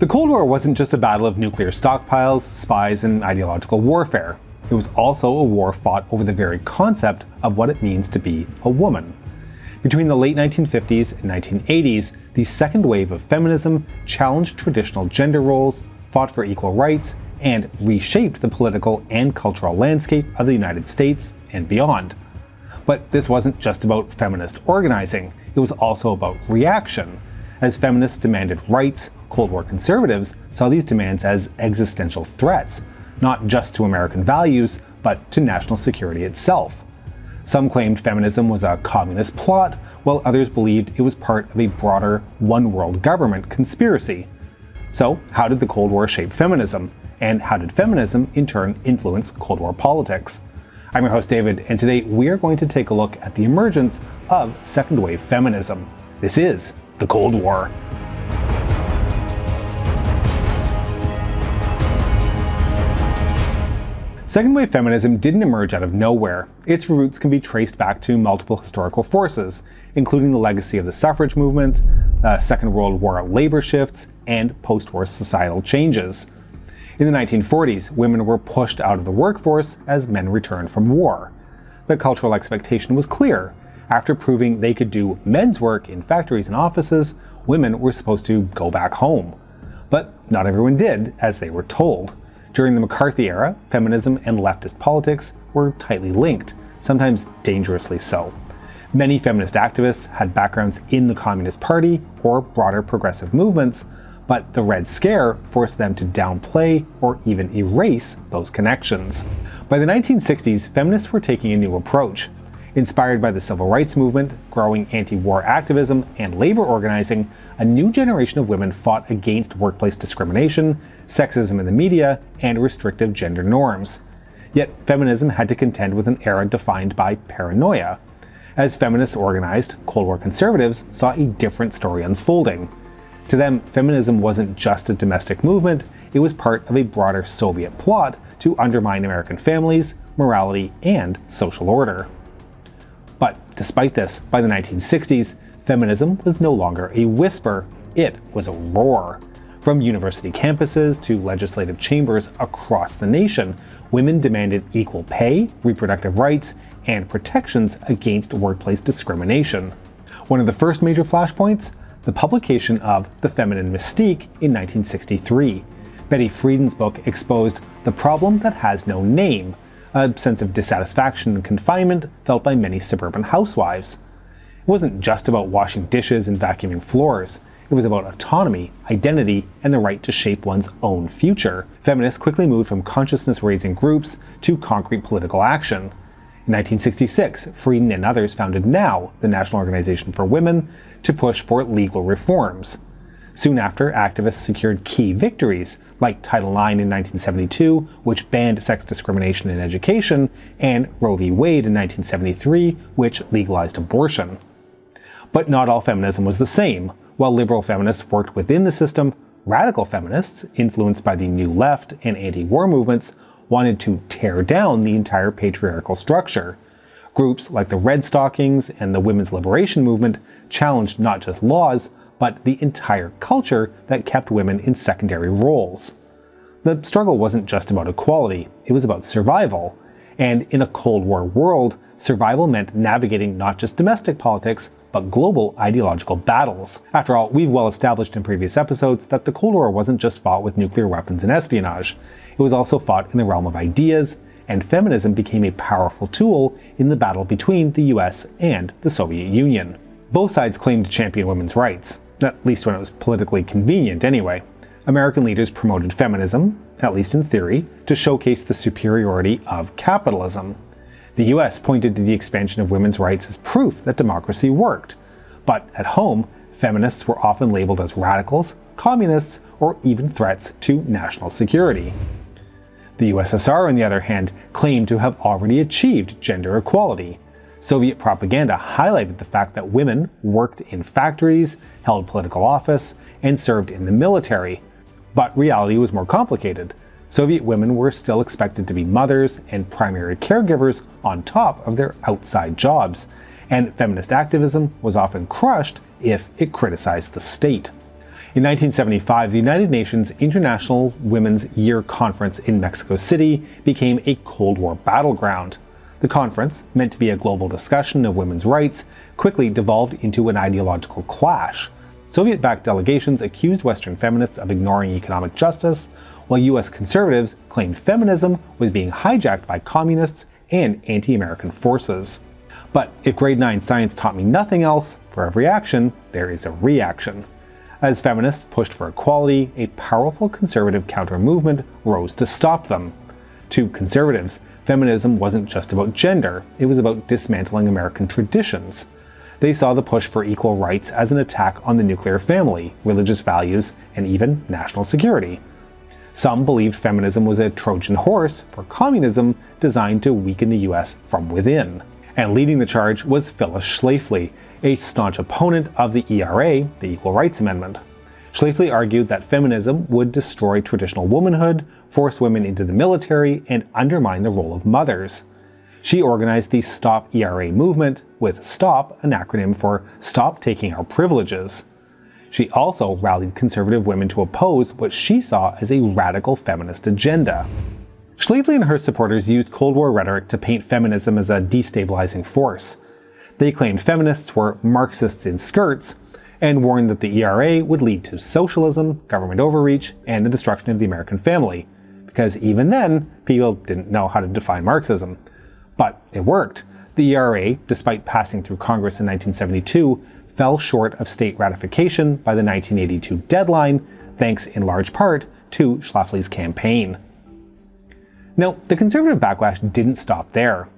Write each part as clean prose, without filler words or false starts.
The Cold War wasn't just a battle of nuclear stockpiles, spies, and ideological warfare. It was also a war fought over the very concept of what it means to be a woman. Between the late 1950s and 1980s, the second wave of feminism challenged traditional gender roles, fought for equal rights, and reshaped the political and cultural landscape of the United States and beyond. But this wasn't just about feminist organizing, it was also about reaction. As feminists demanded rights, Cold War conservatives saw these demands as existential threats, not just to American values, but to national security itself. Some claimed feminism was a communist plot, while others believed it was part of a broader one-world government conspiracy. So, how did the Cold War shape feminism? And how did feminism, in turn, influence Cold War politics? I'm your host David, and today we are going to take a look at the emergence of second-wave feminism. This is the Cold War. Second-wave feminism didn't emerge out of nowhere. Its roots can be traced back to multiple historical forces, including the legacy of the suffrage movement, Second World War labor shifts, and post-war societal changes. In the 1940s, women were pushed out of the workforce as men returned from war. The cultural expectation was clear. After proving they could do men's work in factories and offices, women were supposed to go back home. But not everyone did, as they were told. During the McCarthy era, feminism and leftist politics were tightly linked, sometimes dangerously so. Many feminist activists had backgrounds in the Communist Party or broader progressive movements, but the Red Scare forced them to downplay or even erase those connections. By the 1960s, feminists were taking a new approach. Inspired by the civil rights movement, growing anti-war activism, and labor organizing, a new generation of women fought against workplace discrimination, sexism in the media, and restrictive gender norms. Yet feminism had to contend with an era defined by paranoia. As feminists organized, Cold War conservatives saw a different story unfolding. To them, feminism wasn't just a domestic movement, it was part of a broader Soviet plot to undermine American families, morality, and social order. But despite this, by the 1960s, feminism was no longer a whisper, it was a roar. From university campuses to legislative chambers across the nation, women demanded equal pay, reproductive rights, and protections against workplace discrimination. One of the first major flashpoints? The publication of The Feminine Mystique in 1963. Betty Friedan's book exposed the problem that has no name, a sense of dissatisfaction and confinement felt by many suburban housewives. It wasn't just about washing dishes and vacuuming floors. It was about autonomy, identity, and the right to shape one's own future. Feminists quickly moved from consciousness-raising groups to concrete political action. In 1966, Friedan and others founded NOW, the National Organization for Women, to push for legal reforms. Soon after, activists secured key victories, like Title IX in 1972, which banned sex discrimination in education, and Roe v. Wade in 1973, which legalized abortion. But not all feminism was the same. While liberal feminists worked within the system, radical feminists, influenced by the New Left and anti-war movements, wanted to tear down the entire patriarchal structure. Groups like the Red Stockings and the Women's Liberation Movement challenged not just laws, but the entire culture that kept women in secondary roles. The struggle wasn't just about equality, it was about survival. And in a Cold War world, survival meant navigating not just domestic politics, but global ideological battles. After all, we've well established in previous episodes that the Cold War wasn't just fought with nuclear weapons and espionage. It was also fought in the realm of ideas, and feminism became a powerful tool in the battle between the US and the Soviet Union. Both sides claimed to champion women's rights, at least when it was politically convenient anyway. American leaders promoted feminism, at least in theory, to showcase the superiority of capitalism. The US pointed to the expansion of women's rights as proof that democracy worked. But at home, feminists were often labeled as radicals, communists, or even threats to national security. The USSR, on the other hand, claimed to have already achieved gender equality. Soviet propaganda highlighted the fact that women worked in factories, held political office, and served in the military. But reality was more complicated. Soviet women were still expected to be mothers and primary caregivers on top of their outside jobs, and feminist activism was often crushed if it criticized the state. In 1975, the United Nations International Women's Year Conference in Mexico City became a Cold War battleground. The conference, meant to be a global discussion of women's rights, quickly devolved into an ideological clash. Soviet-backed delegations accused Western feminists of ignoring economic justice, while US conservatives claimed feminism was being hijacked by communists and anti-American forces. But if grade 9 science taught me nothing else, for every action, there is a reaction. As feminists pushed for equality, a powerful conservative counter-movement rose to stop them. To conservatives, feminism wasn't just about gender, it was about dismantling American traditions. They saw the push for equal rights as an attack on the nuclear family, religious values, and even national security. Some believed feminism was a Trojan horse for communism designed to weaken the US from within. And leading the charge was Phyllis Schlafly, a staunch opponent of the ERA, the Equal Rights Amendment. Schlafly argued that feminism would destroy traditional womanhood, force women into the military, and undermine the role of mothers. She organized the Stop ERA movement, with STOP an acronym for Stop Taking Our Privileges. She also rallied conservative women to oppose what she saw as a radical feminist agenda. Schlafly and her supporters used Cold War rhetoric to paint feminism as a destabilizing force. They claimed feminists were Marxists in skirts, and warned that the ERA would lead to socialism, government overreach, and the destruction of the American family, because even then, people didn't know how to define Marxism. But it worked. The ERA, despite passing through Congress in 1972, fell short of state ratification by the 1982 deadline, thanks in large part to Schlafly's campaign. Now, the conservative backlash didn't stop there.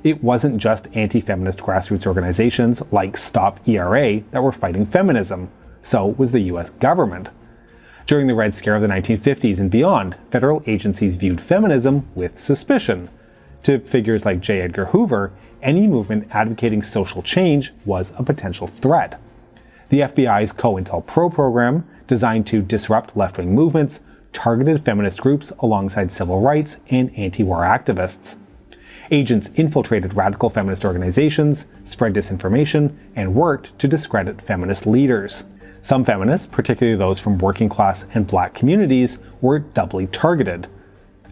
It wasn't just anti-feminist grassroots organizations like Stop ERA that were fighting feminism, so was the US government. During the Red Scare of the 1950s and beyond, federal agencies viewed feminism with suspicion. To figures like J. Edgar Hoover, any movement advocating social change was a potential threat. The FBI's COINTELPRO program, designed to disrupt left-wing movements, targeted feminist groups alongside civil rights and anti-war activists. Agents infiltrated radical feminist organizations, spread disinformation, and worked to discredit feminist leaders. Some feminists, particularly those from working class and black communities, were doubly targeted.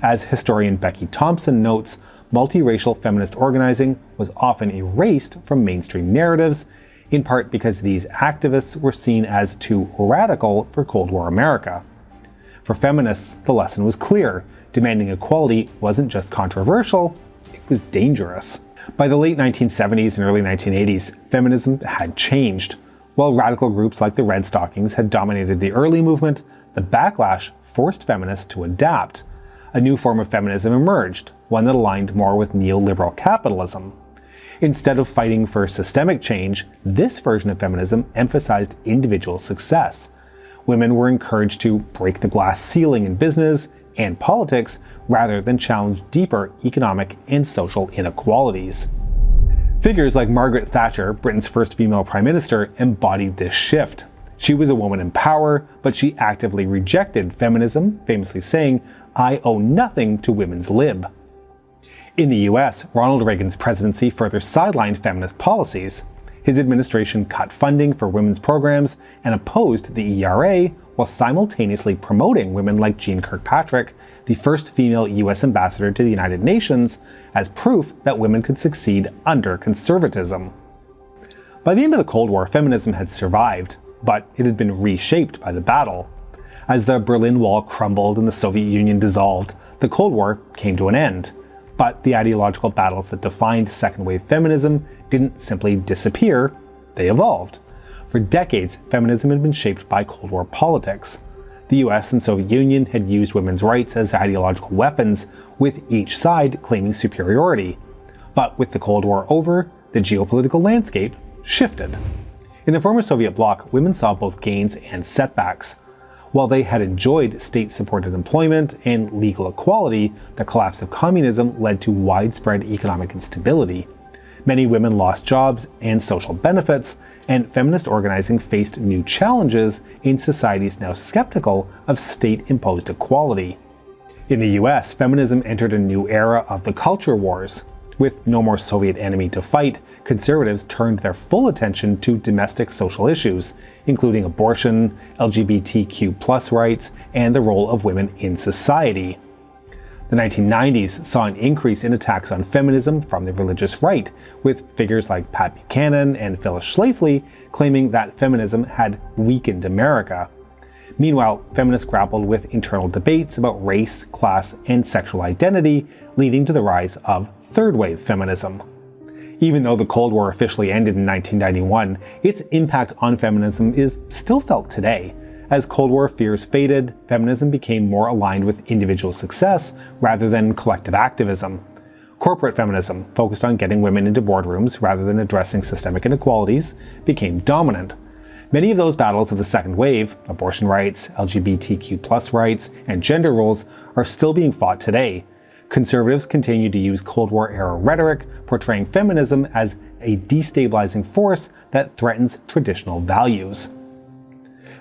As historian Becky Thompson notes, multiracial feminist organizing was often erased from mainstream narratives, in part because these activists were seen as too radical for Cold War America. For feminists, the lesson was clear. Demanding equality wasn't just controversial, it was dangerous. By the late 1970s and early 1980s, feminism had changed. While radical groups like the Red Stockings had dominated the early movement, the backlash forced feminists to adapt. A new form of feminism emerged, one that aligned more with neoliberal capitalism. Instead of fighting for systemic change, this version of feminism emphasized individual success. Women were encouraged to break the glass ceiling in business and politics rather than challenge deeper economic and social inequalities. Figures like Margaret Thatcher, Britain's first female prime minister, embodied this shift. She was a woman in power, but she actively rejected feminism, famously saying, "I owe nothing to women's lib." In the US, Ronald Reagan's presidency further sidelined feminist policies. His administration cut funding for women's programs and opposed the ERA, while simultaneously promoting women like Jeane Kirkpatrick, the first female US ambassador to the United Nations, as proof that women could succeed under conservatism. By the end of the Cold War, feminism had survived, but it had been reshaped by the battle. As the Berlin Wall crumbled and the Soviet Union dissolved, the Cold War came to an end. But the ideological battles that defined second-wave feminism didn't simply disappear, they evolved. For decades, feminism had been shaped by Cold War politics. The US and Soviet Union had used women's rights as ideological weapons, with each side claiming superiority. But with the Cold War over, the geopolitical landscape shifted. In the former Soviet bloc, women saw both gains and setbacks. While they had enjoyed state-supported employment and legal equality, the collapse of communism led to widespread economic instability. Many women lost jobs and social benefits, and feminist organizing faced new challenges in societies now skeptical of state-imposed equality. In the US, feminism entered a new era of the culture wars. With no more Soviet enemy to fight, conservatives turned their full attention to domestic social issues, including abortion, LGBTQ+ rights, and the role of women in society. The 1990s saw an increase in attacks on feminism from the religious right, with figures like Pat Buchanan and Phyllis Schlafly claiming that feminism had weakened America. Meanwhile, feminists grappled with internal debates about race, class, and sexual identity, leading to the rise of third-wave feminism. Even though the Cold War officially ended in 1991, its impact on feminism is still felt today. As Cold War fears faded, feminism became more aligned with individual success rather than collective activism. Corporate feminism, focused on getting women into boardrooms rather than addressing systemic inequalities, became dominant. Many of those battles of the second wave, abortion rights, LGBTQ+ rights, and gender roles, are still being fought today. Conservatives continue to use Cold War-era rhetoric, portraying feminism as a destabilizing force that threatens traditional values.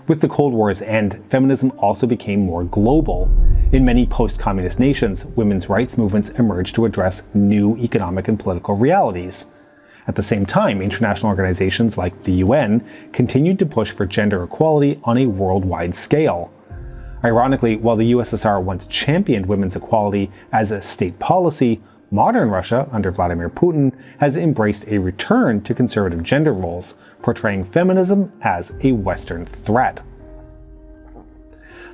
With the Cold War's end, feminism also became more global. In many post-communist nations, women's rights movements emerged to address new economic and political realities. At the same time, international organizations like the UN continued to push for gender equality on a worldwide scale. Ironically, while the USSR once championed women's equality as a state policy, modern Russia, under Vladimir Putin, has embraced a return to conservative gender roles, portraying feminism as a Western threat.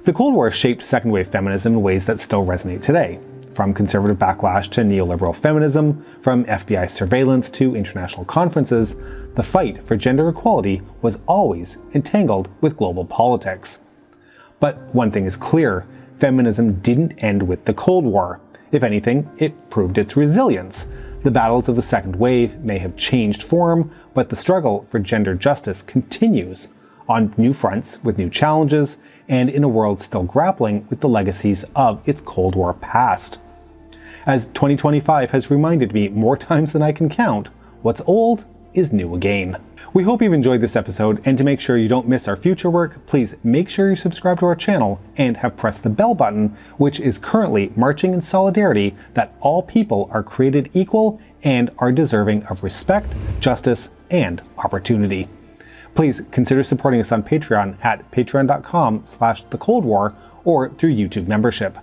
The Cold War shaped second-wave feminism in ways that still resonate today. From conservative backlash to neoliberal feminism, from FBI surveillance to international conferences, the fight for gender equality was always entangled with global politics. But one thing is clear, feminism didn't end with the Cold War. If anything, it proved its resilience. The battles of the second wave may have changed form, but the struggle for gender justice continues, on new fronts with new challenges, and in a world still grappling with the legacies of its Cold War past. As 2025 has reminded me more times than I can count, what's old is new again. We hope you've enjoyed this episode, and to make sure you don't miss our future work, please make sure you subscribe to our channel and have pressed the bell button, which is currently marching in solidarity that all people are created equal and are deserving of respect, justice, and opportunity. Please consider supporting us on Patreon at patreon.com/thecoldwar or through YouTube membership.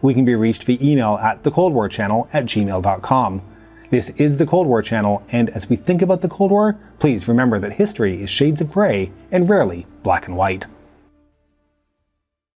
We can be reached via email at thecoldwarchannel@gmail.com. This is The Cold War Channel, and as we think about the Cold War, please remember that history is shades of gray and rarely black and white.